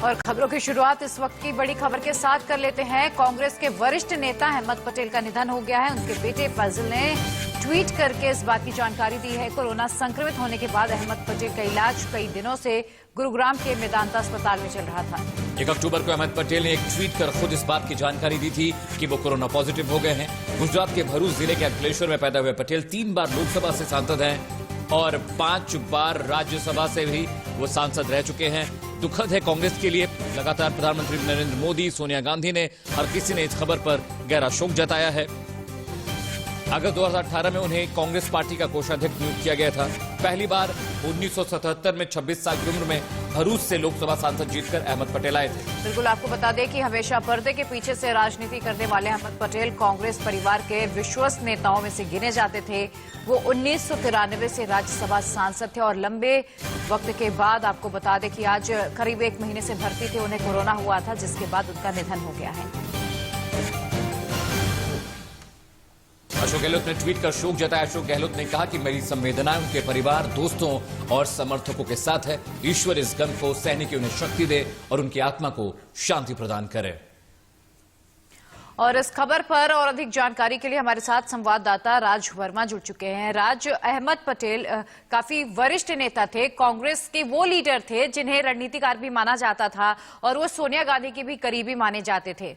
और खबरों की शुरुआत इस वक्त की बड़ी खबर के साथ कर लेते हैं। कांग्रेस के वरिष्ठ नेता अहमद पटेल का निधन हो गया है। उनके बेटे फैजल ने ट्वीट करके इस बात की जानकारी दी है। कोरोना संक्रमित होने के बाद अहमद पटेल का इलाज कई दिनों से गुरुग्राम के मेदांता अस्पताल में चल रहा था। 1 अक्टूबर को अहमद पटेल ने एक ट्वीट कर खुद इस बात की जानकारी दी थी कि वो कोरोना पॉजिटिव हो गए हैं। गुजरात के भरूच जिले के अंकलेश्वर में पैदा हुए पटेल 3 बार लोकसभा से सांसद हैं और 5 बार राज्यसभा से भी वो सांसद रह चुके हैं। दुखद है कांग्रेस के लिए। लगातार प्रधानमंत्री नरेंद्र मोदी, सोनिया गांधी ने हर किसी ने इस खबर पर गहरा शोक जताया है। अगस्त 2018 में उन्हें कांग्रेस पार्टी का कोषाध्यक्ष नियुक्त किया गया था। पहली बार 1977 में 26 साल की उम्र में भरूच से लोकसभा सांसद जीतकर अहमद पटेल आए थे। बिल्कुल, आपको बता दें कि हमेशा पर्दे के पीछे से राजनीति करने वाले अहमद पटेल कांग्रेस परिवार के विश्वस्त नेताओं में से गिने जाते थे। वो 1993 से राज्यसभा सांसद थे और लंबे वक्त के बाद आपको बता दें कि आज करीब 1 महीने से भर्ती थे। उन्हें कोरोना हुआ था, जिसके बाद उनका निधन हो गया है। अशोक गहलोत ने ट्वीट कर शोक जताया। अशोक गहलोत ने कहा कि मेरी संवेदनाएं उनके परिवार, दोस्तों और समर्थकों के साथ है। ईश्वर इस गम को सहने की उन्हें शक्ति दे और उनकी आत्मा को शांति प्रदान करे। और इस खबर पर और अधिक जानकारी के लिए हमारे साथ संवाददाता राज वर्मा जुड़ चुके हैं। राज, अहमद पटेल काफी वरिष्ठ नेता थे, कांग्रेस के वो लीडर थे जिन्हें रणनीतिकार भी माना जाता था और वो सोनिया गांधी के भी करीबी माने जाते थे।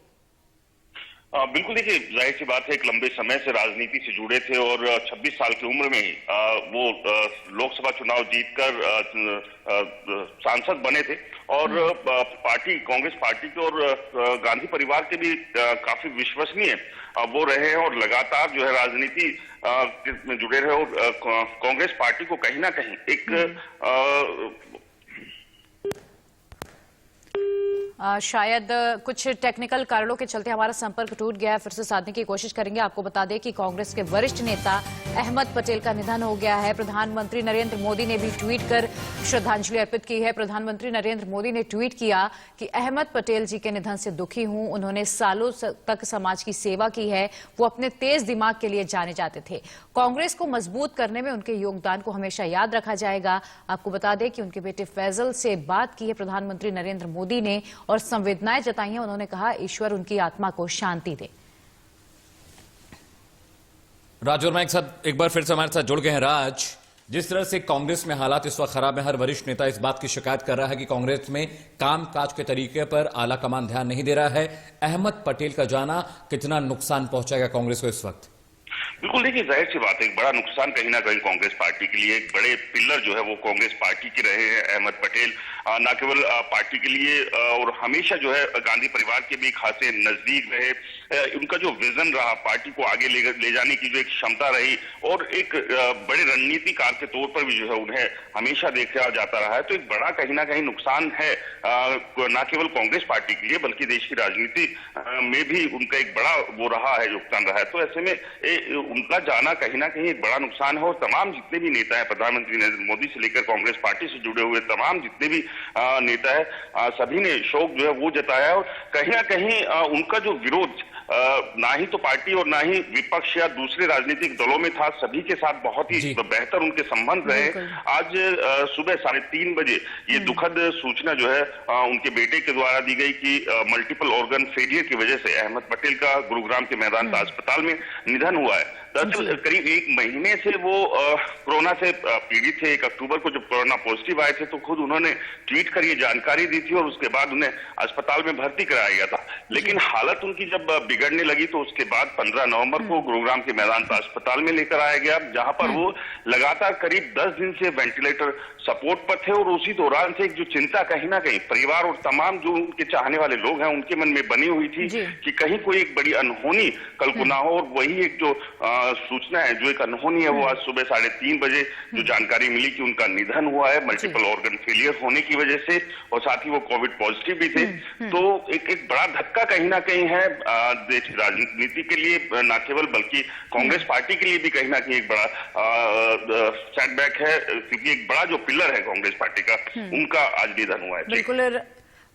बिल्कुल, देखिए जाहिर सी बात है एक लंबे समय से राजनीति से जुड़े थे और 26 साल की उम्र में वो लोकसभा चुनाव जीतकर सांसद बने थे और कांग्रेस पार्टी के और गांधी परिवार के भी काफी विश्वसनीय वो रहे हैं और लगातार जो है राजनीति में जुड़े रहे और कांग्रेस पार्टी को कहीं ना कहीं एक शायद कुछ टेक्निकल कारणों के चलते हमारा संपर्क टूट गया है। फिर से साधने की कोशिश करेंगे। आपको बता दें कि कांग्रेस के वरिष्ठ नेता अहमद पटेल का निधन हो गया है। प्रधानमंत्री नरेंद्र मोदी ने भी ट्वीट कर श्रद्धांजलि अर्पित की है। प्रधानमंत्री नरेंद्र मोदी ने ट्वीट किया कि अहमद पटेल जी के निधन से दुखी हूं। उन्होंने सालों तक समाज की सेवा की है। वो अपने तेज दिमाग के लिए जाने जाते थे। कांग्रेस को मजबूत करने में उनके योगदान को हमेशा याद रखा जाएगा। आपको बता दें कि उनके बेटे फैजल से बात की है प्रधानमंत्री नरेंद्र मोदी ने और संवेदनाएं जताई हैं। उन्होंने कहा ईश्वर उनकी आत्मा को शांति दे। राज वर्मा एक बार फिर से हमारे साथ जुड़ गए हैं। राज, जिस तरह से कांग्रेस में हालात इस वक्त खराब है, हर वरिष्ठ नेता इस बात की शिकायत कर रहा है कि कांग्रेस में कामकाज के तरीके पर आला कमान ध्यान नहीं दे रहा है। अहमद पटेल का जाना कितना नुकसान पहुंचाएगा कांग्रेस को इस वक्त? बिल्कुल, देखिए जाहिर सी बात है एक बड़ा नुकसान कहीं ना कहीं कांग्रेस पार्टी के लिए। एक बड़े पिलर जो है वो कांग्रेस पार्टी के रहे हैं अहमद पटेल, न केवल पार्टी के लिए और हमेशा जो है गांधी परिवार के भी खासे नजदीक रहे। उनका जो विजन रहा, पार्टी को आगे ले जाने की जो एक क्षमता रही और एक बड़े रणनीतिकार के तौर पर भी जो है उन्हें हमेशा देखा जाता रहा है। तो एक बड़ा कहीं ना कहीं नुकसान है न केवल कांग्रेस पार्टी के लिए बल्कि देश की राजनीति में भी उनका एक बड़ा वो रहा है, योगदान रहा है। तो ऐसे में उनका जाना कहीं ना कहीं एक बड़ा नुकसान है और तमाम जितने भी नेता है, प्रधानमंत्री नरेंद्र मोदी से लेकर कांग्रेस पार्टी से जुड़े हुए तमाम जितने भी नेता है, सभी ने शोक जो है वो जताया है और कहीं ना कहीं उनका जो विरोध ना ही तो पार्टी और ना ही विपक्ष या दूसरे राजनीतिक दलों में था, सभी के साथ बहुत ही बेहतर उनके संबंध रहे। आज सुबह 3:30 बजे ये दुखद सूचना जो है उनके बेटे के द्वारा दी गई कि मल्टीपल ऑर्गन फेलियर की वजह से अहमद पटेल का गुरुग्राम के मेदांता अस्पताल में निधन हुआ है। दरअसल करीब 1 महीने से वो कोरोना से पीड़ित थे। 1 अक्टूबर को जब कोरोना पॉजिटिव आए थे तो खुद उन्होंने ट्वीट कर ये जानकारी दी थी और उसके बाद उन्हें अस्पताल में भर्ती कराया गया था। लेकिन हालत उनकी जब बिगड़ने लगी तो उसके बाद 15 नवंबर को गुरुग्राम के मेदांता अस्पताल में लेकर आया गया, जहां पर वो लगातार करीब 10 दिन से वेंटिलेटर सपोर्ट पर थे। और उसी दौरान से एक जो चिंता कहीं ना कहीं परिवार और तमाम जो उनके चाहने वाले लोग हैं उनके मन में बनी हुई थी कि कहीं कोई एक बड़ी अनहोनी कल को ना हो। और वही एक जो सूचना है जो एक अनहोनी है वो आज सुबह 3:30 बजे जो जानकारी मिली कि उनका निधन हुआ है मल्टीपल ऑर्गन फेलियर होने की वजह से और साथ ही वो कोविड पॉजिटिव भी थे। तो एक बड़ा धक्का कहीं ना कहीं है देश की राजनीति के लिए, न केवल बल्कि कांग्रेस पार्टी के लिए भी कहीं ना कहीं एक बड़ा सेटबैक है, क्योंकि एक बड़ा जो पिलर है कांग्रेस पार्टी का उनका आज निधन हुआ है। बिल्कुल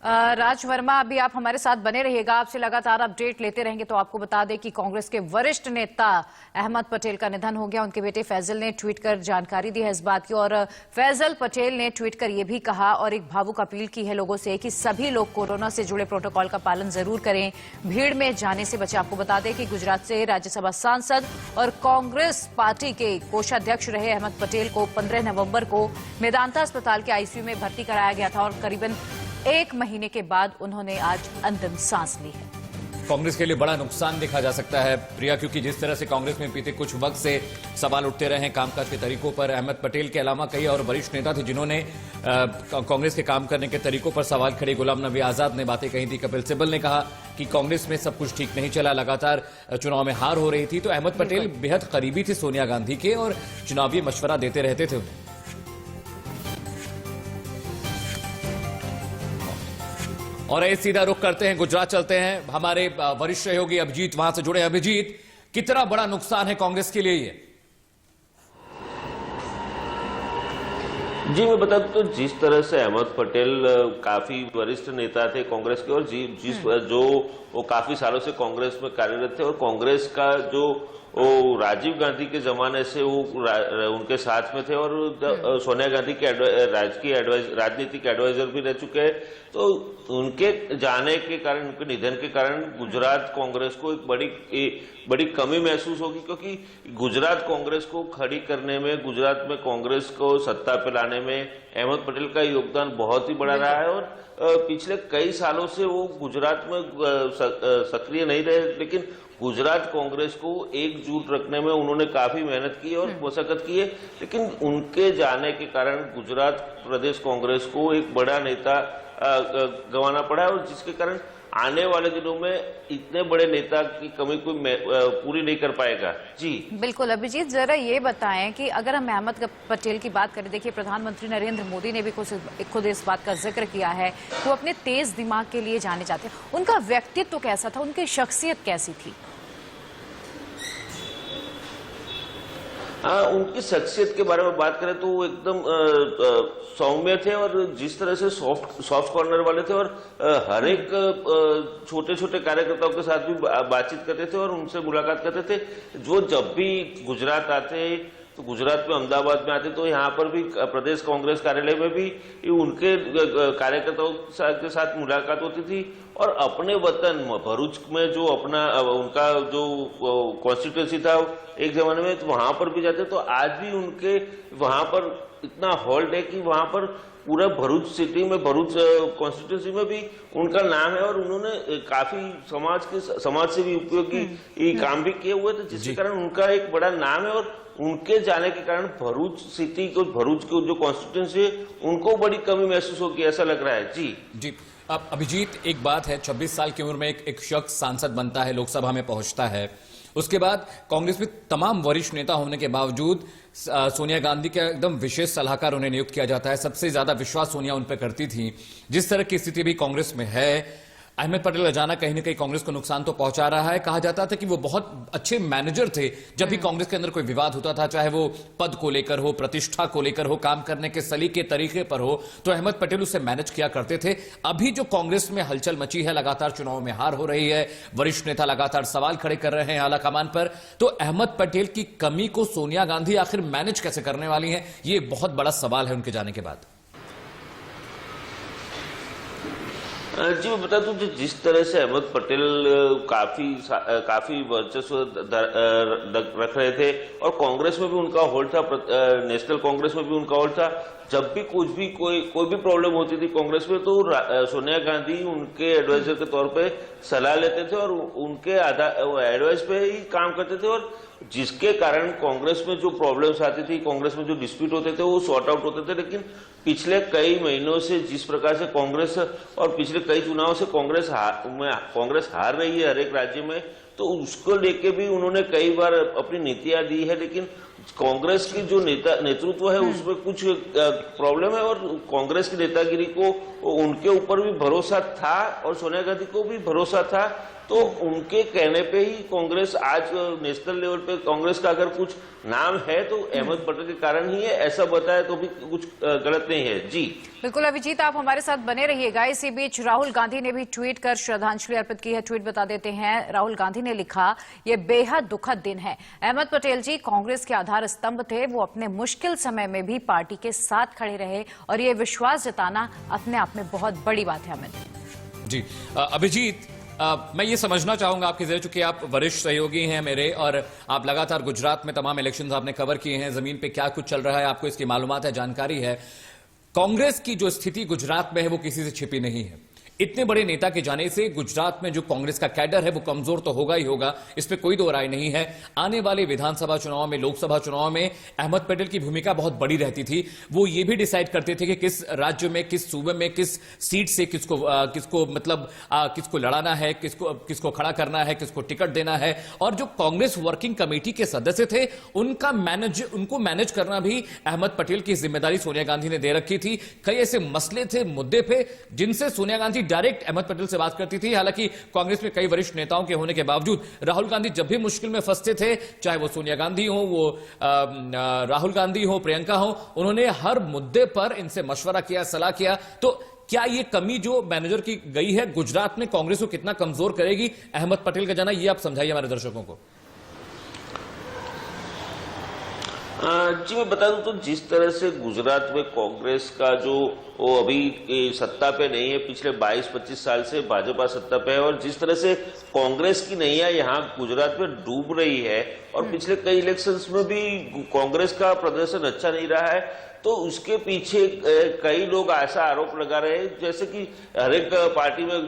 राज वर्मा, अभी आप हमारे साथ बने रहिएगा, आपसे लगातार अपडेट लेते रहेंगे। तो आपको बता दें कि कांग्रेस के वरिष्ठ नेता अहमद पटेल का निधन हो गया। उनके बेटे फैजल ने ट्वीट कर जानकारी दी है इस बात की, और फैजल पटेल ने ट्वीट कर यह भी कहा और एक भावुक अपील की है लोगों से कि सभी लोग कोरोना से जुड़े प्रोटोकॉल का पालन जरूर करें, भीड़ में जाने से बचें। आपको बता दें कि गुजरात से राज्यसभा सांसद और कांग्रेस पार्टी के कोषाध्यक्ष रहे अहमद पटेल को 15 नवंबर को मेदांता अस्पताल के आईसीयू में भर्ती कराया गया था और करीबन 1 महीने के बाद उन्होंने आज अंतिम सांस ली है। कांग्रेस के लिए बड़ा नुकसान देखा जा सकता है प्रिया, क्योंकि जिस तरह से कांग्रेस में बीते कुछ वक्त से सवाल उठते रहे हैं कामकाज के तरीकों पर। अहमद पटेल के अलावा कई और वरिष्ठ नेता थे जिन्होंने कांग्रेस के काम करने के तरीकों पर सवाल खड़े। गुलाम नबी आजाद ने बातें कही थी, कपिल सिब्बल ने कहा कि कांग्रेस में सब कुछ ठीक नहीं चला, लगातार चुनाव में हार हो रही थी। तो अहमद पटेल बेहद करीबी थे सोनिया गांधी के और चुनावी मशवरा देते रहते थे उन्हें। और एक सीधा रुख करते हैं, गुजरात चलते हैं। हमारे वरिष्ठ सहयोगी अभिजीत वहां से जुड़े। अभिजीत, कितना बड़ा नुकसान है कांग्रेस के लिए ये? जी मैं बता दूं तो जिस तरह से अहमद पटेल काफी वरिष्ठ नेता थे कांग्रेस के, और जो वो काफी सालों से कांग्रेस में कार्यरत थे, और कांग्रेस का जो वो राजीव गांधी के जमाने से वो उनके साथ में थे, और सोनिया गांधी के राजनीतिक एडवाइजर भी रह चुके हैं। तो उनके जाने के कारण, उनके निधन के कारण गुजरात कांग्रेस को एक बड़ी कमी महसूस होगी, क्योंकि गुजरात कांग्रेस को खड़ी करने में, गुजरात में कांग्रेस को सत्ता पे लाने में अहमद पटेल का योगदान बहुत ही बड़ा रहा है। और पिछले कई सालों से वो गुजरात में सक्रिय नहीं रहे, लेकिन गुजरात कांग्रेस को एकजुट रखने में उन्होंने काफी मेहनत की और मशक्कत की है। लेकिन उनके जाने के कारण गुजरात प्रदेश कांग्रेस को एक बड़ा नेता गंवाना पड़ा, और जिसके कारण आने वाले दिनों में इतने बड़े नेता की कमी कोई पूरी नहीं कर पाएगा। जी बिल्कुल। अभिजीत, जरा ये बताएं कि अगर हम अहमद पटेल की बात करें, देखिए प्रधानमंत्री नरेंद्र मोदी ने भी खुद इस बात का जिक्र किया है कि वो अपने तेज दिमाग के लिए जाने जाते हैं। उनका व्यक्तित्व कैसा था, उनकी शख्सियत कैसी थी? उनकी शख्सियत के बारे में बात करें तो वो एकदम सौम्य थे, और जिस तरह से सॉफ्ट कॉर्नर वाले थे, और हर एक छोटे छोटे कार्यकर्ताओं के साथ भी बातचीत करते थे और उनसे मुलाकात करते थे। जो जब भी गुजरात आते तो गुजरात में अहमदाबाद में आते तो यहाँ पर भी प्रदेश कांग्रेस कार्यालय में भी उनके कार्यकर्ताओं के साथ मुलाकात होती थी। और अपने वतन भरूच में जो अपना उनका जो कॉन्स्टिट्यूंसी था एक जमाने में, तो वहां पर भी जाते, तो आज भी उनके वहां पर इतना होल्ड है कि वहां पर पूरा भरूच सिटी में, भरूच कॉन्स्टिट्यूंसी में भी उनका नाम है, और उन्होंने काफी समाज से भी उपयोगी काम भी किए हुए थे, जिसके कारण उनका एक बड़ा नाम है। और उनके जाने के कारण भरूच सिटी को, भरूच को जो कॉन्स्टिट्यूंसी है, उनको बड़ी कमी महसूस होगी, ऐसा लग रहा है। जी अब अभिजीत, एक बात है, 26 साल की उम्र में एक शख्स सांसद बनता है, लोकसभा में पहुंचता है, उसके बाद कांग्रेस में तमाम वरिष्ठ नेता होने के बावजूद सोनिया गांधी का एकदम विशेष सलाहकार उन्हें नियुक्त किया जाता है। सबसे ज्यादा विश्वास सोनिया उन पर करती थी। जिस तरह की स्थिति भी कांग्रेस में है, अहमद पटेल अचानक कहीं न कहीं कांग्रेस को नुकसान तो पहुंचा रहा है। कहा जाता था कि वो बहुत अच्छे मैनेजर थे। जब भी कांग्रेस के अंदर कोई विवाद होता था, चाहे वो पद को लेकर हो, प्रतिष्ठा को लेकर हो, काम करने के सलीके तरीके पर हो, तो अहमद पटेल उसे मैनेज किया करते थे। अभी जो कांग्रेस में हलचल मची है, लगातार चुनाव में हार हो रही है, वरिष्ठ नेता लगातार सवाल खड़े कर रहे हैं आलाकमान पर, तो अहमद पटेल की कमी को सोनिया गांधी आखिर मैनेज कैसे करने वाली है, ये बहुत बड़ा सवाल है उनके जाने के बाद। जी मैं बता दूं, जिस तरह से अहमद पटेल काफी वर्चस्व रख रहे थे, और कांग्रेस में भी उनका होल्ड था, नेशनल कांग्रेस में भी उनका होल्ड था। जब भी कोई भी प्रॉब्लम होती थी कांग्रेस में, तो सोनिया गांधी उनके एडवाइजर के तौर पे सलाह लेते थे और उनके एडवाइस पे ही काम करते थे, और जिसके कारण कांग्रेस में जो प्रॉब्लम्स आती थी, कांग्रेस में जो डिस्प्यूट होते थे, वो सॉर्ट आउट होते थे। लेकिन पिछले कई महीनों से जिस प्रकार से कांग्रेस, और पिछले कई चुनावों से कांग्रेस हार रही है हर एक राज्य में, तो उसको लेके भी उन्होंने कई बार अपनी नीतियां दी है। लेकिन कांग्रेस की जो नेतृत्व है उसमें कुछ प्रॉब्लम है, और कांग्रेस की नेतागिरी को उनके ऊपर भी भरोसा था, और सोनिया गांधी को भी भरोसा था तो उनके कहने पे ही कांग्रेस आज नेशनल लेवल पे कांग्रेस का अगर कुछ नाम है तो अहमद पटेल के कारण ही है, ऐसा बताया तो भी कुछ गलत नहीं है। जी बिल्कुल अभिजीत, आप हमारे साथ बने रहिएगा। इसी बीच राहुल गांधी ने भी ट्वीट कर श्रद्धांजलि अर्पित की है। ट्वीट बता देते हैं। राहुल गांधी ने लिखा, ये बेहद दुखद दिन है। अहमद पटेल जी कांग्रेस के आधार स्तंभ थे। वो अपने मुश्किल समय में भी पार्टी के साथ खड़े रहे और ये विश्वास जताना अपने आप में बहुत बड़ी बात है। अमित जी अभिजीत, मैं ये समझना चाहूंगा आपके जरिए, चूंकि आप वरिष्ठ सहयोगी हैं मेरे और आप लगातार गुजरात में तमाम इलेक्शंस आपने कवर किए हैं, जमीन पे क्या कुछ चल रहा है आपको इसकी मालूमात है, जानकारी है। कांग्रेस की जो स्थिति गुजरात में है वो किसी से छिपी नहीं है। इतने बड़े नेता के जाने से गुजरात में जो कांग्रेस का कैडर है वो कमजोर तो होगा ही होगा, इस पे कोई दो राय नहीं है। आने वाले विधानसभा चुनाव में, लोकसभा चुनाव में अहमद पटेल की भूमिका बहुत बड़ी रहती थी। वो ये भी डिसाइड करते थे कि किस राज्य में, किस सूबे में, किस सीट से किसको लड़ाना है, किसको खड़ा करना है, किसको टिकट देना है। और जो कांग्रेस वर्किंग कमेटी के सदस्य थे उनको मैनेज करना भी अहमद पटेल की जिम्मेदारी सोनिया गांधी ने दे रखी थी। कई ऐसे मसले थे, मुद्दे पे, जिनसे सोनिया गांधी डायरेक्ट अहमद पटेल से बात करती थी। हालांकि कांग्रेस में कई वरिष्ठ नेताओं के होने के बावजूद राहुल गांधी जब भी मुश्किल में फंसते थे, चाहे वो सोनिया गांधी हो, वो राहुल गांधी हो, प्रियंका हो, उन्होंने हर मुद्दे पर इनसे मशवरा किया, सलाह किया। तो क्या ये कमी जो मैनेजर की गई है गुजरात में कांग्रेस को कितना कमजोर करेगी अहमद पटेल का जाना, ये आप समझाइए हमारे दर्शकों को। जी मैं बता दूं तो जिस तरह से गुजरात में कांग्रेस का जो वो अभी सत्ता पे नहीं है, पिछले 22-25 साल से भाजपा सत्ता पे है, और जिस तरह से कांग्रेस की नैया यहाँ गुजरात में डूब रही है और पिछले कई इलेक्शंस में भी कांग्रेस का प्रदर्शन अच्छा नहीं रहा है, तो उसके पीछे कई लोग ऐसा आरोप लगा रहे हैं जैसे कि हर एक पार्टी में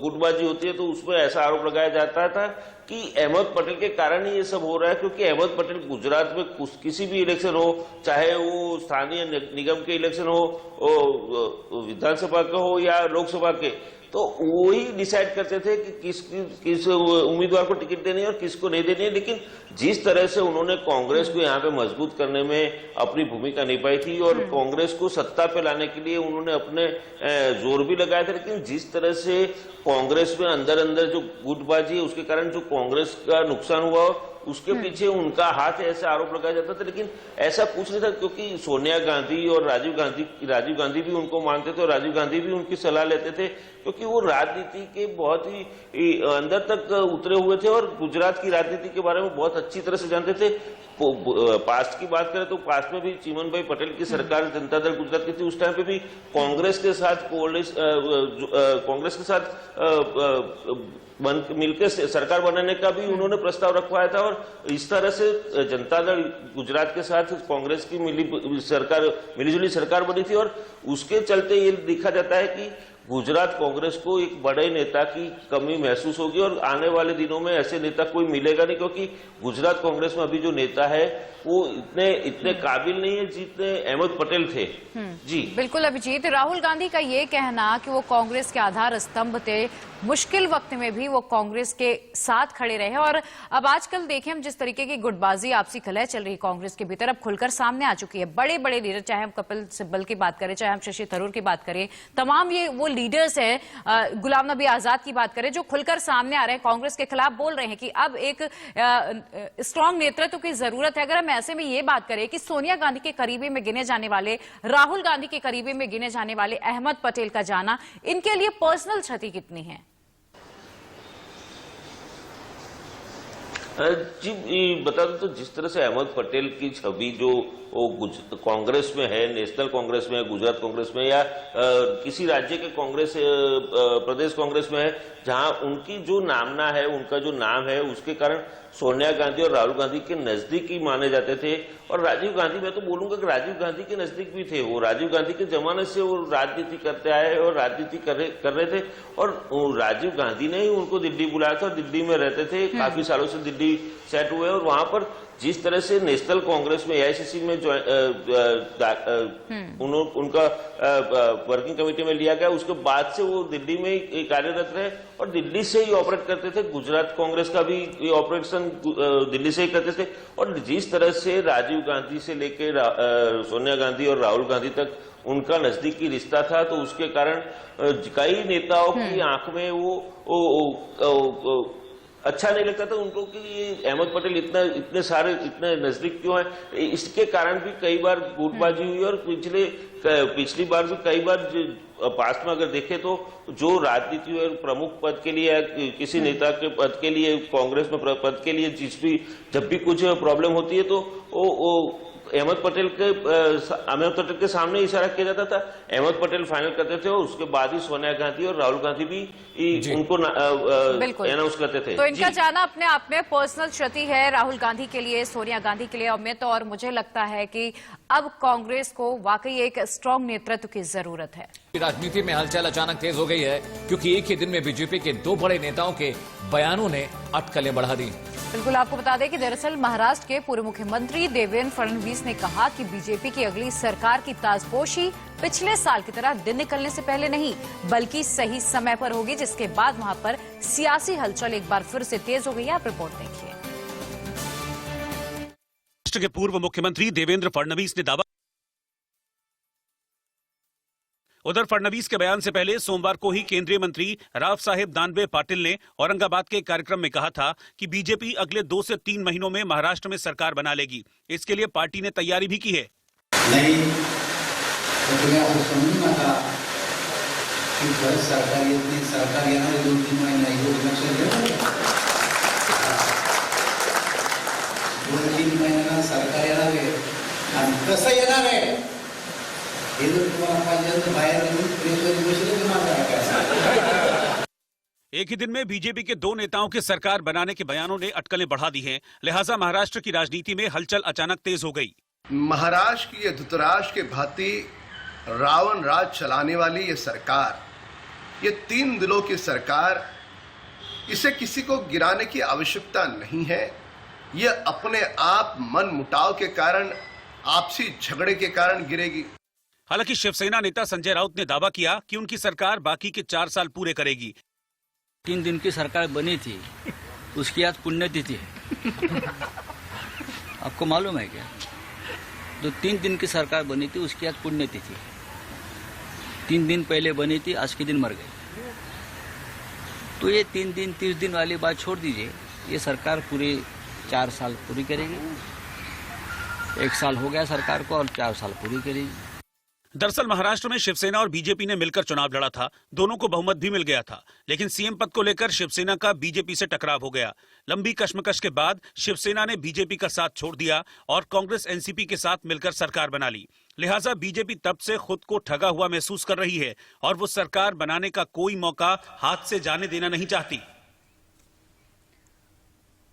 गुटबाजी होती है तो उसमें ऐसा आरोप लगाया जाता था कि अहमद पटेल के कारण ही ये सब हो रहा है, क्योंकि अहमद पटेल गुजरात में किसी भी इलेक्शन हो, चाहे वो स्थानीय निगम के इलेक्शन हो, विधानसभा का हो या लोकसभा के, तो वही डिसाइड करते थे कि किस उम्मीदवार को टिकट देनी है और किसको नहीं देनी है। लेकिन जिस तरह से उन्होंने कांग्रेस को यहाँ पे मजबूत करने में अपनी भूमिका निभाई थी और कांग्रेस को सत्ता पे लाने के लिए उन्होंने अपने जोर भी लगाए थे, लेकिन जिस तरह से कांग्रेस में अंदर अंदर जो गुटबाजी है उसके कारण जो कांग्रेस का नुकसान हुआ उसके पीछे उनका हाथ है, ऐसा आरोप लगाया जाता था। लेकिन ऐसा कुछ नहीं था, क्योंकि सोनिया गांधी और राजीव गांधी भी उनको मानते थे और राजीव गांधी भी उनकी सलाह लेते थे, क्योंकि वो राजनीति के बहुत ही अंदर तक उतरे हुए थे और गुजरात की राजनीति के बारे में बहुत अच्छी तरह से जानते थे। पास्ट की बात करें तो पास्ट में भी चिमन भाई पटेल की सरकार जनता दल गुजरात की थी, उस टाइम पे भी कांग्रेस के साथ मिलकर सरकार बनाने का भी उन्होंने प्रस्ताव रखवाया था, और इस तरह से जनता दल गुजरात के साथ कांग्रेस की मिलीजुली सरकार बनी थी। और उसके चलते ये देखा जाता है कि गुजरात कांग्रेस को एक बड़े नेता की कमी महसूस होगी और आने वाले दिनों में ऐसे नेता कोई मिलेगा नहीं, क्योंकि गुजरात कांग्रेस में अभी जो नेता है वो इतने काबिल नहीं है जितने अहमद पटेल थे। जी बिल्कुल अभिजीत, राहुल गांधी का ये कहना कि वो कांग्रेस के आधार स्तंभ थे, मुश्किल वक्त में भी वो कांग्रेस के साथ खड़े रहे। और अब आजकल देखें हम जिस तरीके की गुटबाजी, आपसी कलह चल रही कांग्रेस के भीतर, अब खुलकर सामने आ चुकी है। बड़े बड़े लीडर, चाहे हम कपिल सिब्बल की बात करें, चाहे हम शशि थरूर की बात करें, तमाम ये वो लीडर्स हैं, गुलाम नबी आजाद की बात करें, जो खुलकर सामने आ रहे हैं, कांग्रेस के खिलाफ बोल रहे हैं कि अब एक स्ट्रांग नेतृत्व की जरूरत है। अगर हम ऐसे में ये बात करें कि सोनिया गांधी के करीबी में गिने जाने वाले, राहुल गांधी के करीबी में गिने जाने वाले अहमद पटेल का जाना इनके लिए पर्सनल क्षति कितनी है? जी बता दूं तो जिस तरह से अहमद पटेल की छवि जो कांग्रेस में है, नेशनल कांग्रेस में, गुजरात कांग्रेस में या किसी राज्य के कांग्रेस प्रदेश कांग्रेस में है, जहां उनकी जो नामना है, उनका जो नाम है, उसके कारण सोनिया गांधी और राहुल गांधी के नजदीकी माने जाते थे। और राजीव गांधी, मैं तो बोलूंगा कि राजीव गांधी के नजदीक भी थे। वो राजीव गांधी के जमाने से वो राजनीति करते आए और राजनीति कर रहे थे, और राजीव गांधी ने ही उनको दिल्ली बुलाया था और दिल्ली में रहते थे, काफी सालों से दिल्ली सेट हुए और वहां पर जिस तरह से नेशनल कांग्रेस में एआईसीसी में जो उनका वर्किंग कमेटी में लिया गया, उसके बाद से वो दिल्ली में कार्यरत रहे और दिल्ली से ही ऑपरेट करते थे। गुजरात कांग्रेस का भी ऑपरेशन दिल्ली से ही करते थे और जिस तरह से राजीव गांधी से लेकर सोनिया गांधी और राहुल गांधी तक उनका नजदीकी रिश्ता था, तो उसके कारण कई नेताओं की आंख में वो अच्छा नहीं लगता था उनको कि ये अहमद पटेल इतने नजदीक क्यों है। इसके कारण भी कई बार गुटबाजी हुई और पिछली बार भी कई बार पास्ट में अगर देखें तो जो राजनीति में प्रमुख पद के लिए किसी नेता के पद के लिए कांग्रेस में पद के लिए जब भी कुछ प्रॉब्लम होती है तो अहमद पटेल के सामने इशारा किया जाता था, अहमद पटेल फाइनल करते थे और उसके बाद ही सोनिया गांधी और राहुल गांधी भी उनको अनाउंस करते थे। तो इनका जाना अपने आप में पर्सनल क्षति है राहुल गांधी के लिए, सोनिया गांधी के लिए अमित, और मुझे लगता है कि अब कांग्रेस को वाकई एक स्ट्रांग नेतृत्व की जरूरत है। राजनीति में हलचल अचानक तेज हो गई है क्योंकि एक ही दिन में बीजेपी के दो बड़े नेताओं के बयानों ने अटकलें बढ़ा दी। बिल्कुल, आपको बता दें कि दरअसल महाराष्ट्र के पूर्व मुख्यमंत्री देवेंद्र फडणवीस ने कहा कि बीजेपी की अगली सरकार की ताजपोशी पिछले साल की तरह दिन निकलने से पहले नहीं बल्कि सही समय पर होगी, जिसके बाद वहां पर सियासी हलचल एक बार फिर से तेज हो गई है। आप रिपोर्ट देखिए। महाराष्ट्र के पूर्व मुख्यमंत्री देवेंद्र फडणवीस ने दावा, उधर फडणवीस के बयान से पहले सोमवार को ही केंद्रीय मंत्री राव साहेब दानवे पाटिल ने औरंगाबाद के कार्यक्रम में कहा था कि बीजेपी अगले 2 से 3 महीनों में महाराष्ट्र में सरकार बना लेगी। इसके लिए पार्टी ने तैयारी भी की है। नहीं तो तुम्हें आपको समझ में था कि सरकार येणार 2-3 महिने 2-3 महिन्यांना सरकार येणार आहे आणि कसं येणार आहे हे जर तुम्हाला पाहिजे तर बाहेर निघून प्रेसवर बसले तुम्हाला काय। एक ही दिन में बीजेपी के 2 नेताओं के सरकार बनाने के बयानों ने अटकलें बढ़ा दी हैं, लिहाजा महाराष्ट्र की राजनीति में हलचल अचानक तेज हो गई। महाराष्ट्र की ये धृतराष्ट्र के भांति रावण राज चलाने वाली ये सरकार, ये 3 दिलों की सरकार, इसे किसी को गिराने की आवश्यकता नहीं है। ये अपने आप मन मुटाव के कारण, आपसी झगड़े के कारण गिरेगी। हालांकि शिवसेना नेता संजय राउत ने दावा किया कि उनकी सरकार बाकी के 4 साल पूरे करेगी। 3 दिन की सरकार बनी थी, उसकी आज पुण्यतिथि है। आपको मालूम है क्या? जो 3 दिन की सरकार बनी थी उसकी आज पुण्यतिथि है। 3 दिन पहले बनी थी, आज के दिन मर गई। तो ये 3 दिन 30 दिन वाली बात छोड़ दीजिए, ये सरकार पूरे 4 साल पूरी करेगी। 1 साल हो गया सरकार को और 4 साल पूरी करेगी। दरअसल महाराष्ट्र में शिवसेना और बीजेपी ने मिलकर चुनाव लड़ा था, दोनों को बहुमत भी मिल गया था, लेकिन सीएम पद को लेकर शिवसेना का बीजेपी से टकराव हो गया। लंबी कश्मकश के बाद शिवसेना ने बीजेपी का साथ छोड़ दिया और कांग्रेस एनसीपी के साथ मिलकर सरकार बना ली। लिहाजा बीजेपी तब से खुद को ठगा हुआ महसूस कर रही है और वो सरकार बनाने का कोई मौका हाथ से जाने देना नहीं चाहती।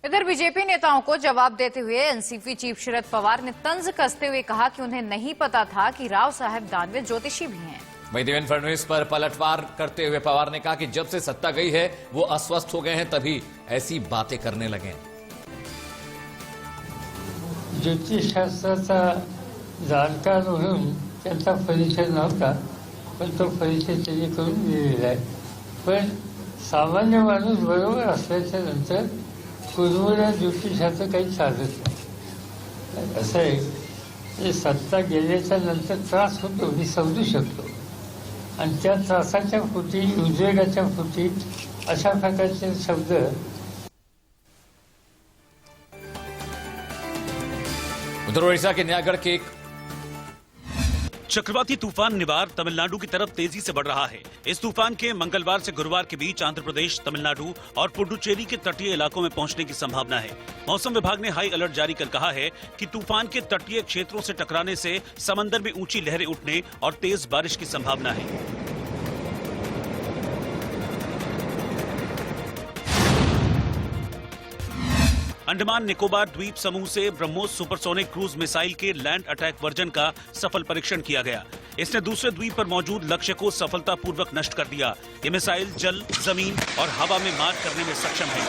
इधर बीजेपी नेताओं को जवाब देते हुए एनसीपी चीफ शरद पवार ने तंज कसते हुए कहा कि उन्हें नहीं पता था कि राव साहेब दानवे ज्योतिषी भी हैं। वहीं देवेंद्र फडणवीस पर पलटवार करते हुए पवार ने कहा कि जब से सत्ता गई है वो अस्वस्थ हो गए हैं, तभी ऐसी बातें करने लगे। ज्योतिषशास्त्राचा जाणकार म्हणून त्यांचा परिचय नव्हता, पण तो परिचय त्यांनी करून दिलेला आहे। पण सामान्य माणूस बरोबर असल्याच्या नंतर पूर्वला ज्योतिषाचं काही चालत नाही। असं आहे, सत्ता गेल्याच्या नंतर त्रास होतो मी समजू शकतो, आणि त्या त्रासाच्या फुटी, उद्वेगाच्या फुटी अशा प्रकारचे शब्द। उधर ओडिशा के न्यागढ़ के एक चक्रवाती तूफान निवार तमिलनाडु की तरफ तेजी से बढ़ रहा है। इस तूफान के मंगलवार से गुरुवार के बीच आंध्र प्रदेश, तमिलनाडु और पुडुचेरी के तटीय इलाकों में पहुंचने की संभावना है। मौसम विभाग ने हाई अलर्ट जारी कर कहा है कि तूफान के तटीय क्षेत्रों से टकराने से समंदर में ऊंची लहरें उठने और तेज बारिश की संभावना है। अंडमान निकोबार द्वीप समूह से ब्रह्मोस सुपरसोनिक क्रूज मिसाइल के लैंड अटैक वर्जन का सफल परीक्षण किया गया। इसने दूसरे द्वीप पर मौजूद लक्ष्य को सफलतापूर्वक नष्ट कर दिया। ये मिसाइल जल, जमीन और हवा में मार करने में सक्षम है।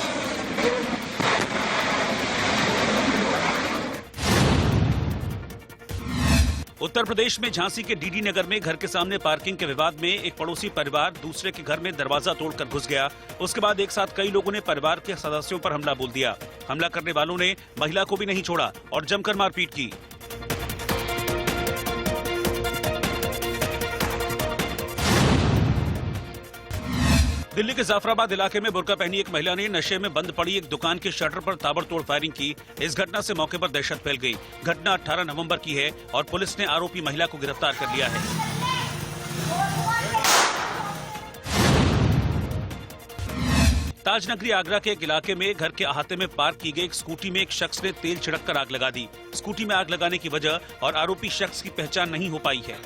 उत्तर प्रदेश में झांसी के डीडी नगर में घर के सामने पार्किंग के विवाद में एक पड़ोसी परिवार दूसरे के घर में दरवाजा तोड़कर घुस गया। उसके बाद एक साथ कई लोगों ने परिवार के सदस्यों पर हमला बोल दिया। हमला करने वालों ने महिला को भी नहीं छोड़ा और जमकर मारपीट की। दिल्ली के जाफराबाद इलाके में बुर्का पहनी एक महिला ने नशे में बंद पड़ी एक दुकान के शटर पर ताबड़तोड़ फायरिंग की। इस घटना से मौके पर दहशत फैल गई। घटना 18 नवंबर की है और पुलिस ने आरोपी महिला को गिरफ्तार कर लिया है। ताजनगरी आगरा के एक इलाके में घर के अहाते में पार्क की गई एक स्कूटी में एक शख्स ने तेल छिड़ककर आग लगा दी। स्कूटी में आग लगाने की वजह और आरोपी शख्स की पहचान नहीं हो पाई है।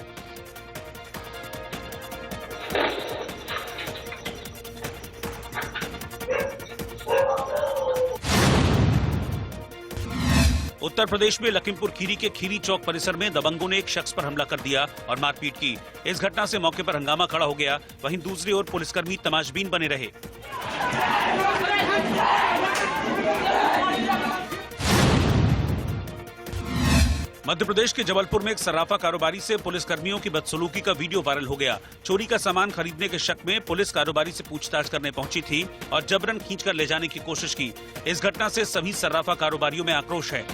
उत्तर प्रदेश में लखीमपुर खीरी के खीरी चौक परिसर में दबंगों ने एक शख्स पर हमला कर दिया और मारपीट की। इस घटना से मौके पर हंगामा खड़ा हो गया। वहीं दूसरी ओर पुलिसकर्मी तमाशबीन बने रहे। मध्य प्रदेश के जबलपुर में एक सर्राफा कारोबारी से पुलिसकर्मियों की बदसलूकी का वीडियो वायरल हो गया। चोरी का सामान खरीदने के शक में पुलिस कारोबारी से पूछताछ करने पहुंची थी और जबरन खींचकर ले जाने की कोशिश की। इस घटना से सभी सर्राफा कारोबारियों में आक्रोश है।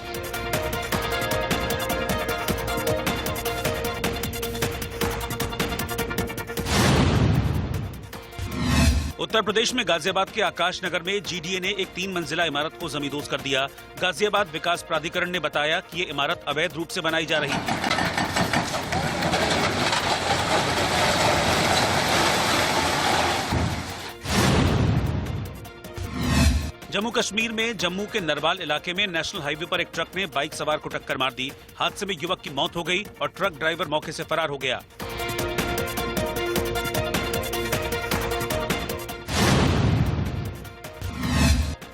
उत्तर प्रदेश में गाजियाबाद के आकाश नगर में जीडीए ने एक 3 मंजिला इमारत को जमींदोज कर दिया। गाजियाबाद विकास प्राधिकरण ने बताया कि ये इमारत अवैध रूप से बनाई जा रही थी। जम्मू कश्मीर में जम्मू के नरवाल इलाके में नेशनल हाईवे पर एक ट्रक ने बाइक सवार को टक्कर मार दी। हादसे में युवक की मौत हो गई और ट्रक ड्राइवर मौके से फरार हो गया।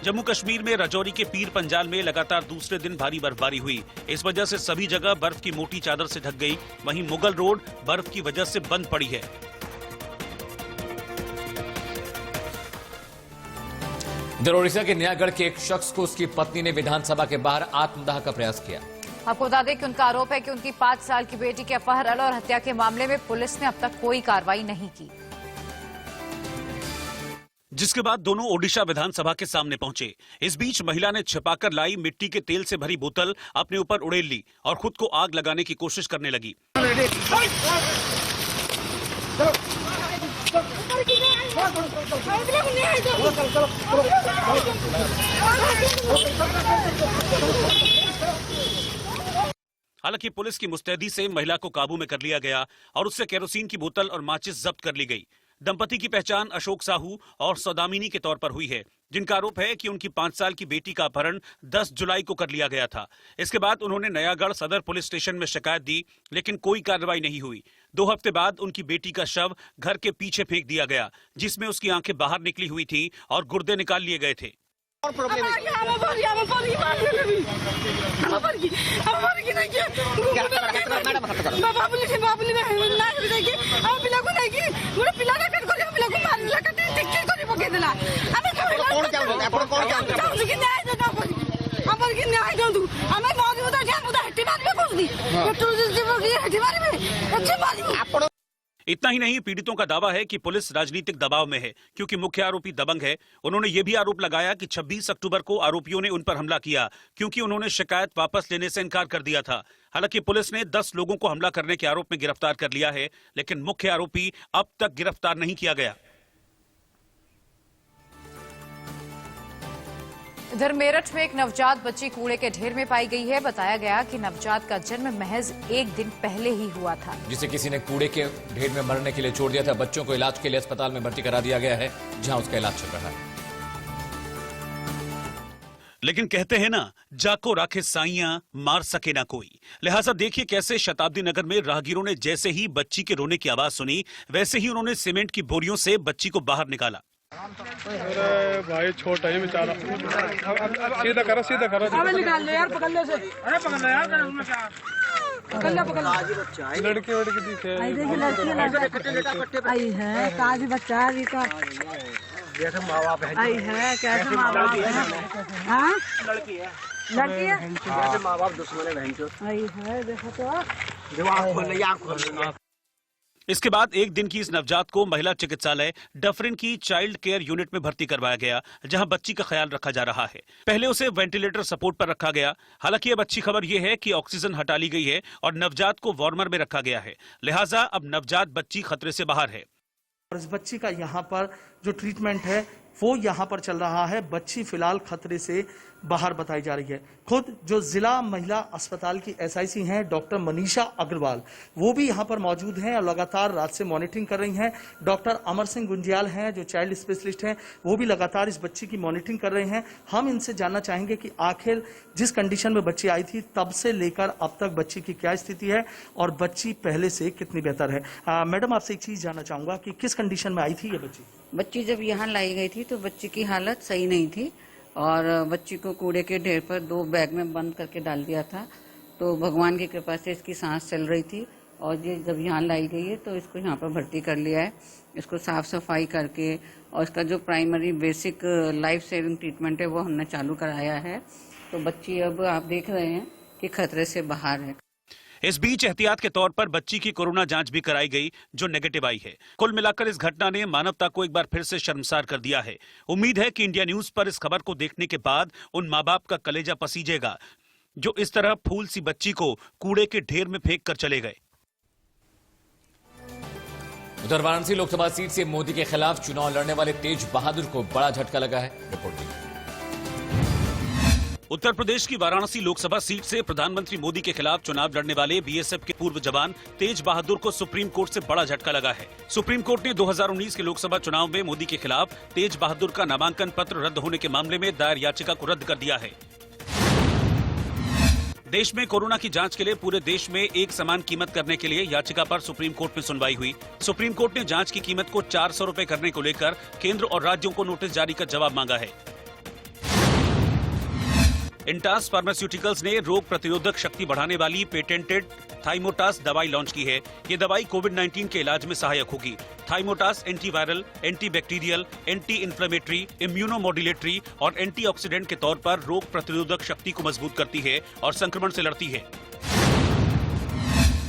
जम्मू कश्मीर में राजौरी के पीर पंजाल में लगातार दूसरे दिन भारी बर्फबारी हुई। इस वजह से सभी जगह बर्फ की मोटी चादर से ढक गई। वहीं मुगल रोड बर्फ की वजह से बंद पड़ी है। इधर ओडिशा के न्यायगढ़ के एक शख्स को उसकी पत्नी ने विधानसभा के बाहर आत्मदाह का प्रयास किया। आपको बता दें कि उनका आरोप है कि उनकी 5 साल की बेटी के अपहरण और हत्या के मामले में पुलिस ने अब तक कोई कार्रवाई नहीं की, जिसके बाद दोनों ओडिशा विधानसभा के सामने पहुंचे। इस बीच महिला ने छिपाकर लाई मिट्टी के तेल से भरी बोतल अपने ऊपर उड़ेल ली और खुद को आग लगाने की कोशिश करने लगी। हालांकि पुलिस की मुस्तैदी से महिला को काबू में कर लिया गया और उससे केरोसिन की बोतल और माचिस जब्त कर ली गई। दंपति की पहचान अशोक साहू और सौदामिनी के तौर पर हुई है, जिनका आरोप है कि उनकी 5 साल की बेटी का अपहरण 10 जुलाई को कर लिया गया था। इसके बाद उन्होंने नयागढ़ सदर पुलिस स्टेशन में शिकायत दी, लेकिन कोई कार्रवाई नहीं हुई। 2 हफ्ते बाद उनकी बेटी का शव घर के पीछे फेंक दिया गया, जिसमें उसकी आंखें बाहर निकली हुई थी और गुर्दे निकाल लिए गए थे। इतना ही नहीं, पीड़ितों का दावा है कि पुलिस राजनीतिक दबाव में है, क्योंकि मुख्य आरोपी दबंग है। उन्होंने ये भी आरोप लगाया कि 26 अक्टूबर को आरोपियों ने उन पर हमला किया, क्योंकि उन्होंने शिकायत वापस लेने से इनकार कर दिया था। हालांकि पुलिस ने 10 लोगों को हमला करने के आरोप में गिरफ्तार कर लिया है, लेकिन मुख्य आरोपी अब तक गिरफ्तार नहीं किया गया। इधर मेरठ में एक नवजात बच्ची कूड़े के ढेर में पाई गई है। बताया गया कि नवजात का जन्म महज 1 दिन पहले ही हुआ था, जिसे किसी ने कूड़े के ढेर में मरने के लिए छोड़ दिया था। बच्चों को इलाज के लिए अस्पताल में भर्ती करा दिया गया है, जहां उसका इलाज चल रहा है। लेकिन कहते हैं ना, जाको राखे साइयां मार सके ना कोई। लिहाजा देखिए कैसे शताब्दी नगर में राहगीरों ने जैसे ही बच्ची के रोने की आवाज सुनी, वैसे ही उन्होंने सीमेंट की बोरियों से बच्ची को बाहर निकाला। अरे भाई छोटा ही बेचारा, सीधा करो सीधा करो। अबे निकाल ले यार, पकड़ ले से। अरे पकड़ ले यार, पकड़ ले। लड़की वड़की दिखे, आई देखिए लड़की आई है, काजी बच्चा है का, जैसे माँ बाप है आई है, कैसे माँ बाप है? हाँ लड़की है, लड़की है, जैसे माँ बाप दुश्मन है बहन चोद। आई है, देखो तो इसके बाद एक दिन की इस नवजात को महिला चिकित्सालय डफरिन की चाइल्ड केयर यूनिट में भर्ती करवाया गया, जहां बच्ची का ख्याल रखा जा रहा है। पहले उसे वेंटिलेटर सपोर्ट पर रखा गया। हालांकि अब अच्छी खबर यह है कि ऑक्सीजन हटा ली गई है और नवजात को वार्मर में रखा गया है, लिहाजा अब नवजात बच्ची खतरे से बाहर है। और इस बच्ची का यहाँ पर जो ट्रीटमेंट है वो यहाँ पर चल रहा है। बच्ची फिलहाल खतरे से बाहर बताई जा रही है। खुद जो जिला महिला अस्पताल की SIC हैं डॉक्टर मनीषा अग्रवाल, वो भी यहाँ पर मौजूद हैं और लगातार रात से मॉनिटरिंग कर रही हैं। डॉक्टर अमर सिंह गुंजियाल हैं जो चाइल्ड स्पेशलिस्ट हैं, वो भी लगातार इस बच्ची की मॉनिटरिंग कर रहे हैं। हम इनसे जानना चाहेंगे कि आखिर जिस कंडीशन में बच्ची आई थी तब से लेकर अब तक बच्ची की क्या स्थिति है और बच्ची पहले से कितनी बेहतर है। मैडम, आपसे एक चीज जानना चाहूंगा कि किस कंडीशन में आई थी ये बच्ची? बच्ची जब यहाँ लाई गई थी तो बच्ची की हालत सही नहीं थी और बच्ची को कूड़े के ढेर पर 2 बैग में बंद करके डाल दिया था। तो भगवान की कृपा से इसकी सांस चल रही थी और ये जब यहाँ लाई गई है तो इसको यहाँ पर भर्ती कर लिया है। इसको साफ सफाई करके और इसका जो primary basic life saving treatment है वो हमने चालू कराया है। तो बच्ची अब आप देख रहे हैं कि खतरे से बाहर है। इस बीच एहतियात के तौर पर बच्ची की कोरोना जांच भी कराई गई जो नेगेटिव आई है। कुल मिलाकर इस घटना ने मानवता को एक बार फिर से शर्मसार कर दिया है। उम्मीद है कि इंडिया न्यूज पर इस खबर को देखने के बाद उन माँ बाप का कलेजा पसीजेगा जो इस तरह फूल सी बच्ची को कूड़े के ढेर में फेंक कर चले गए। उधर वाराणसी लोकसभा सीट से मोदी के खिलाफ चुनाव लड़ने वाले तेज बहादुर को बड़ा झटका लगा है। रिपोर्ट देखिए। उत्तर प्रदेश की वाराणसी लोकसभा सीट से प्रधानमंत्री मोदी के खिलाफ चुनाव लड़ने वाले BSF के पूर्व जवान तेज बहादुर को सुप्रीम कोर्ट से बड़ा झटका लगा है। सुप्रीम कोर्ट ने 2019 के लोकसभा चुनाव में मोदी के खिलाफ तेज बहादुर का नामांकन पत्र रद्द होने के मामले में दायर याचिका को रद्द कर दिया है। देश में कोरोना की जांच के लिए पूरे देश में एक समान कीमत करने के लिए याचिका पर सुप्रीम कोर्ट में सुनवाई हुई। सुप्रीम कोर्ट ने जांच की कीमत को 400 रुपए करने को लेकर केंद्र और राज्यों को नोटिस जारी कर जवाब मांगा है। इंटास फार्मास्यूटिकल्स ने रोग प्रतिरोधक शक्ति बढ़ाने वाली पेटेंटेड थाइमोटास दवाई लॉन्च की है। ये दवाई कोविड-19 के इलाज में सहायक होगी। थाइमोटास एंटीवायरल, एंटीबैक्टीरियल, एंटी इन्फ्लेमेटरी, इम्यूनोमोड्यूलेटरी और एंटीऑक्सीडेंट के तौर पर रोग प्रतिरोधक शक्ति को मजबूत करती है और संक्रमण से लड़ती है।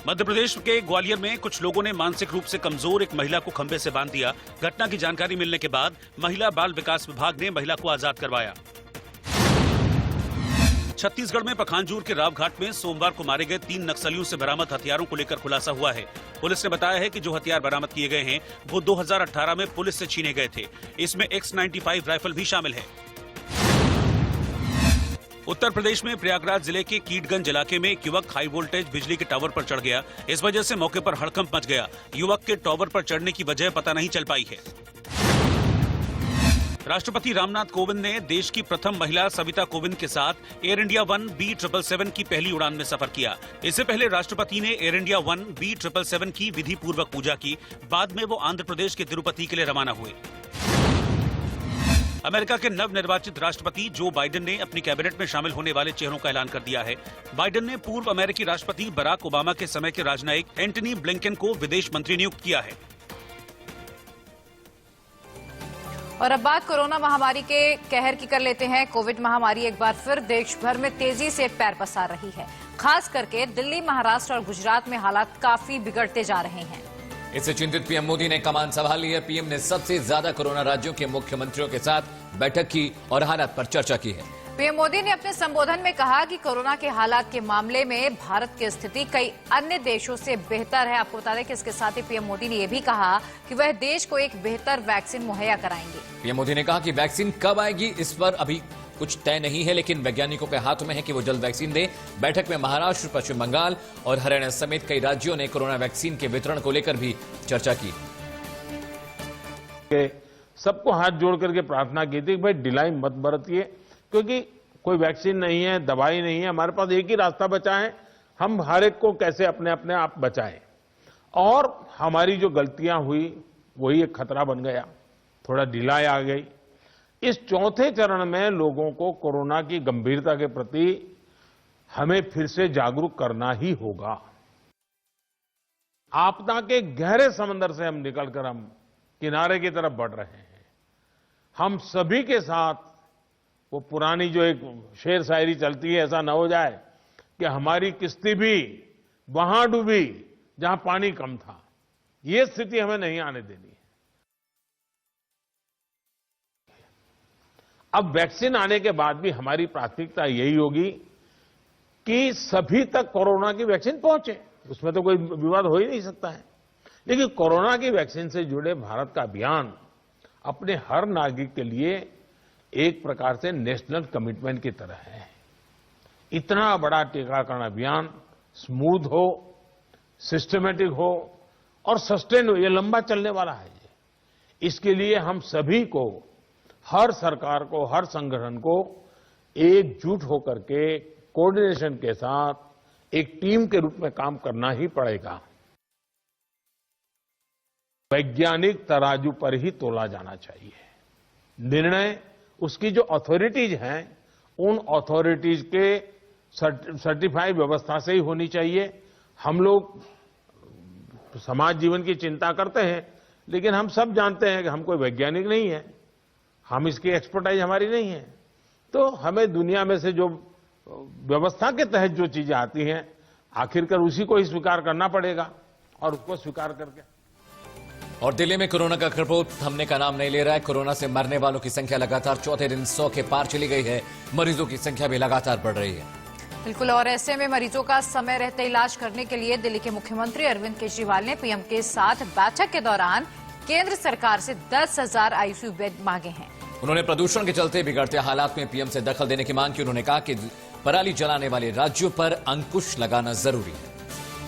मध्य प्रदेश के ग्वालियर में कुछ लोगों ने मानसिक रूप से कमजोर एक महिला को खंभे से बांध दिया। घटना की जानकारी मिलने के बाद महिला बाल विकास विभाग ने महिला को आजाद करवाया। छत्तीसगढ़ में पखांजूर के रावघाट में सोमवार को मारे गए 3 नक्सलियों से बरामद हथियारों को लेकर खुलासा हुआ है। पुलिस ने बताया है कि जो हथियार बरामद किए गए हैं वो 2018 में पुलिस से छीने गए थे। इसमें X95 राइफल भी शामिल है। उत्तर प्रदेश में प्रयागराज जिले के कीटगंज इलाके में एक युवक हाई वोल्टेज बिजली के टावर पर चढ़ गया। इस वजह से मौके पर हड़कंप मच गया। युवक के टावर पर चढ़ने की वजह पता नहीं चल पाई है। राष्ट्रपति रामनाथ कोविंद ने देश की प्रथम महिला सविता कोविंद के साथ एयर इंडिया 1 B777 की पहली उड़ान में सफर किया। इससे पहले राष्ट्रपति ने एयर इंडिया 1 B777 की विधि पूर्वक पूजा की। बाद में वो आंध्र प्रदेश के तिरुपति के लिए रवाना हुए। अमेरिका के नवनिर्वाचित राष्ट्रपति जो बाइडेन ने अपनी कैबिनेट में शामिल होने वाले चेहरों का ऐलान कर दिया है। बाइडेन ने पूर्व अमेरिकी राष्ट्रपति बराक ओबामा के समय के राजनयिक एंटनी ब्लिंकन को विदेश मंत्री नियुक्त किया है। और अब बात कोरोना महामारी के कहर की कर लेते हैं। कोविड महामारी एक बार फिर देश भर में तेजी से पैर पसार रही है। खास करके दिल्ली, महाराष्ट्र और गुजरात में हालात काफी बिगड़ते जा रहे हैं। इससे चिंतित पीएम मोदी ने कमान संभाल ली है। पीएम ने सबसे ज्यादा कोरोना राज्यों के मुख्यमंत्रियों के साथ बैठक की और हालात पर चर्चा की है। पीएम मोदी ने अपने संबोधन में कहा कि कोरोना के हालात के मामले में भारत की स्थिति कई अन्य देशों से बेहतर है। आपको बता दें कि इसके साथ ही पीएम मोदी ने यह भी कहा कि वह देश को एक बेहतर वैक्सीन मुहैया कराएंगे। पीएम मोदी ने कहा कि वैक्सीन कब आएगी इस पर अभी कुछ तय नहीं है, लेकिन वैज्ञानिकों के हाथों में है कि वो जल्द वैक्सीन दे। बैठक में महाराष्ट्र, पश्चिम बंगाल और हरियाणा समेत कई राज्यों ने कोरोना वैक्सीन के वितरण को लेकर भी चर्चा की। सबको हाथ जोड़ करके प्रार्थना की थी कि भाई ढिलाई मत बरतिए, क्योंकि कोई वैक्सीन नहीं है, दवाई नहीं है, हमारे पास एक ही रास्ता बचा है, हम हर एक को कैसे अपने आप बचाएं। और हमारी जो गलतियां हुई वही एक खतरा बन गया, थोड़ा ढिलाई आ गई। इस चौथे चरण में लोगों को कोरोना की गंभीरता के प्रति हमें फिर से जागरूक करना ही होगा। आपदा के गहरे समंदर से हम निकलकर हम किनारे की तरफ बढ़ रहे हैं। हम सभी के साथ वो पुरानी जो एक शेर शायरी चलती है, ऐसा न हो जाए कि हमारी किश्ती भी वहां डूबी जहां पानी कम था। ये स्थिति हमें नहीं आने देनी है। अब वैक्सीन आने के बाद भी हमारी प्राथमिकता यही होगी कि सभी तक कोरोना की वैक्सीन पहुंचे, उसमें तो कोई विवाद हो ही नहीं सकता है। लेकिन कोरोना की वैक्सीन से जुड़े भारत का अभियान अपने हर नागरिक के लिए एक प्रकार से नेशनल कमिटमेंट की तरह है। इतना बड़ा टीकाकरण अभियान स्मूथ हो, सिस्टमेटिक हो और सस्टेन हो, ये लंबा चलने वाला है। इसके लिए हम सभी को, हर सरकार को, हर संगठन को एकजुट होकर के कोऑर्डिनेशन के साथ एक टीम के रूप में काम करना ही पड़ेगा। वैज्ञानिक तराजू पर ही तोला जाना चाहिए। निर्णय उसकी जो अथॉरिटीज हैं, उन अथॉरिटीज के सर्टिफाइड व्यवस्था से ही होनी चाहिए। हम लोग समाज जीवन की चिंता करते हैं, लेकिन हम सब जानते हैं कि हम कोई वैज्ञानिक नहीं है, हम इसकी एक्सपर्टाइज हमारी नहीं है। तो हमें दुनिया में से जो व्यवस्था के तहत जो चीजें आती हैं, आखिरकार उसी को ही स्वीकार करना पड़ेगा और उसको स्वीकार करके। और दिल्ली में कोरोना का प्रकोप थमने का नाम नहीं ले रहा है। कोरोना से मरने वालों की संख्या लगातार चौथे दिन 100 के पार चली गई है। मरीजों की संख्या भी लगातार बढ़ रही है। बिल्कुल, और ऐसे में मरीजों का समय रहते इलाज करने के लिए दिल्ली के मुख्यमंत्री अरविंद केजरीवाल ने पीएम के साथ बैठक के दौरान केंद्र सरकार से 10,000 आईसीयू बेड मांगे हैं। उन्होंने प्रदूषण के चलते बिगड़ते हालात में पीएम से दखल देने की मांग की। उन्होंने कहा कि पराली जलाने वाले राज्यों पर अंकुश लगाना जरूरी है।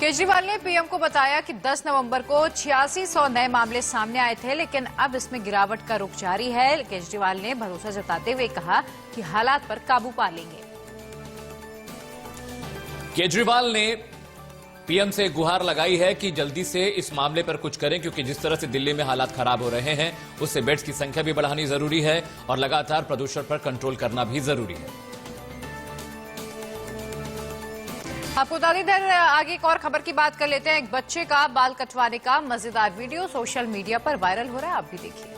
केजरीवाल ने पीएम को बताया कि 10 नवंबर को 8600 नए मामले सामने आए थे, लेकिन अब इसमें गिरावट का रुख जारी है। केजरीवाल ने भरोसा जताते हुए कहा कि हालात पर काबू पा लेंगे। केजरीवाल ने पीएम से गुहार लगाई है कि जल्दी से इस मामले पर कुछ करें, क्योंकि जिस तरह से दिल्ली में हालात खराब हो रहे हैं, उससे बेड्स की संख्या भी बढ़ानी जरूरी है और लगातार प्रदूषण पर कंट्रोल करना भी जरूरी है। आपको बता दें, इधर आगे एक और खबर की बात कर लेते हैं। एक बच्चे का बाल कटवाने का मजेदार वीडियो सोशल मीडिया पर वायरल हो रहा है, आप भी देखिए।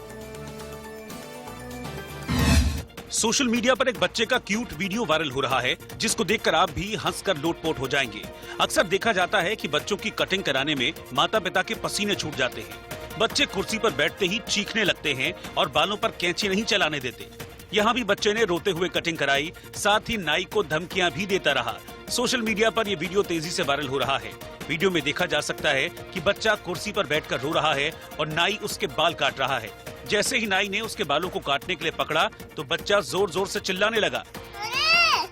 सोशल मीडिया पर एक बच्चे का क्यूट वीडियो वायरल हो रहा है, जिसको देखकर आप भी हंसकर लोटपोट हो जाएंगे। अक्सर देखा जाता है कि बच्चों की कटिंग कराने में माता पिता के पसीने छूट जाते हैं। बच्चे कुर्सी पर बैठते ही चीखने लगते हैं और बालों पर कैंची नहीं चलाने देते। यहाँ भी बच्चे ने रोते हुए कटिंग कराई, साथ ही नाई को धमकियां भी देता रहा। सोशल मीडिया पर यह वीडियो तेजी से वायरल हो रहा है। वीडियो में देखा जा सकता है कि बच्चा कुर्सी पर बैठकर रो रहा है और नाई उसके बाल काट रहा है। जैसे ही नाई ने उसके बालों को काटने के लिए पकड़ा तो बच्चा जोर जोर से चिल्लाने लगा। अरे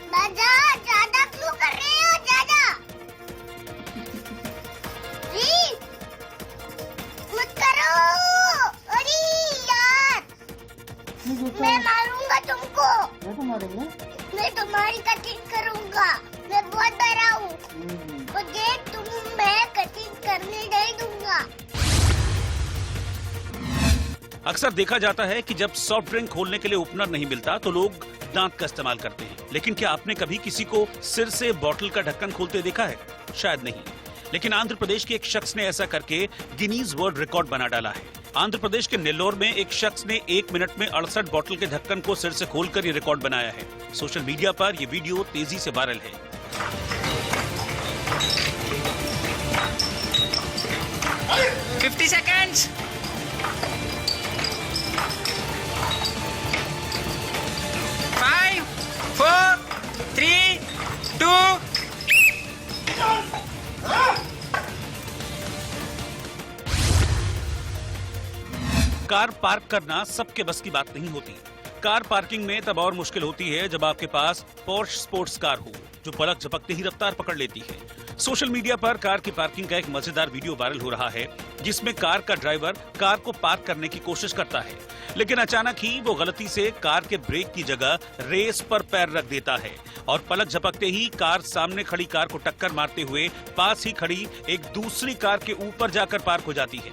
दादा, ज्यादा क्यों कर रहे हो ज्यादा? मत करो। अरे यार, मैं मारूंगा तुमको। मैं तुम्हारी कटिंग करूंगा। मैं बहुत डरा हूँ। तो देख, तुम मैं कटिंग करने नहीं दूंगा। अक्सर देखा जाता है कि जब सॉफ्ट ड्रिंक खोलने के लिए ओपनर नहीं मिलता तो लोग दांत का इस्तेमाल करते हैं, लेकिन क्या आपने कभी किसी को सिर से बोतल का ढक्कन खोलते देखा है? शायद नहीं। लेकिन आंध्र प्रदेश के एक शख्स ने ऐसा करके गिनीज वर्ल्ड रिकॉर्ड बना डाला है। आंध्र प्रदेश के नेल्लोर में एक शख्स ने 1 मिनट में 68 बोतल के ढक्कन को सिर से खोलकर ये रिकॉर्ड बनाया है। सोशल मीडिया पर ये वीडियो तेजी से वायरल है। 50 seconds. 5, 4, 3, 2. कार पार्क करना सबके बस की बात नहीं होती। कार पार्किंग में तब और मुश्किल होती है जब आपके पास पोर्श स्पोर्ट्स कार हो, जो पलक झपकते ही रफ्तार पकड़ लेती है। सोशल मीडिया पर कार की पार्किंग का एक मजेदार वीडियो वायरल हो रहा है, जिसमें कार का ड्राइवर कार को पार्क करने की कोशिश करता है, लेकिन अचानक ही वो गलती से कार के ब्रेक की जगह रेस पर पैर रख देता है और पलक झपकते ही कार सामने खड़ी कार को टक्कर मारते हुए पास ही खड़ी एक दूसरी कार के ऊपर जाकर पार्क हो जाती है।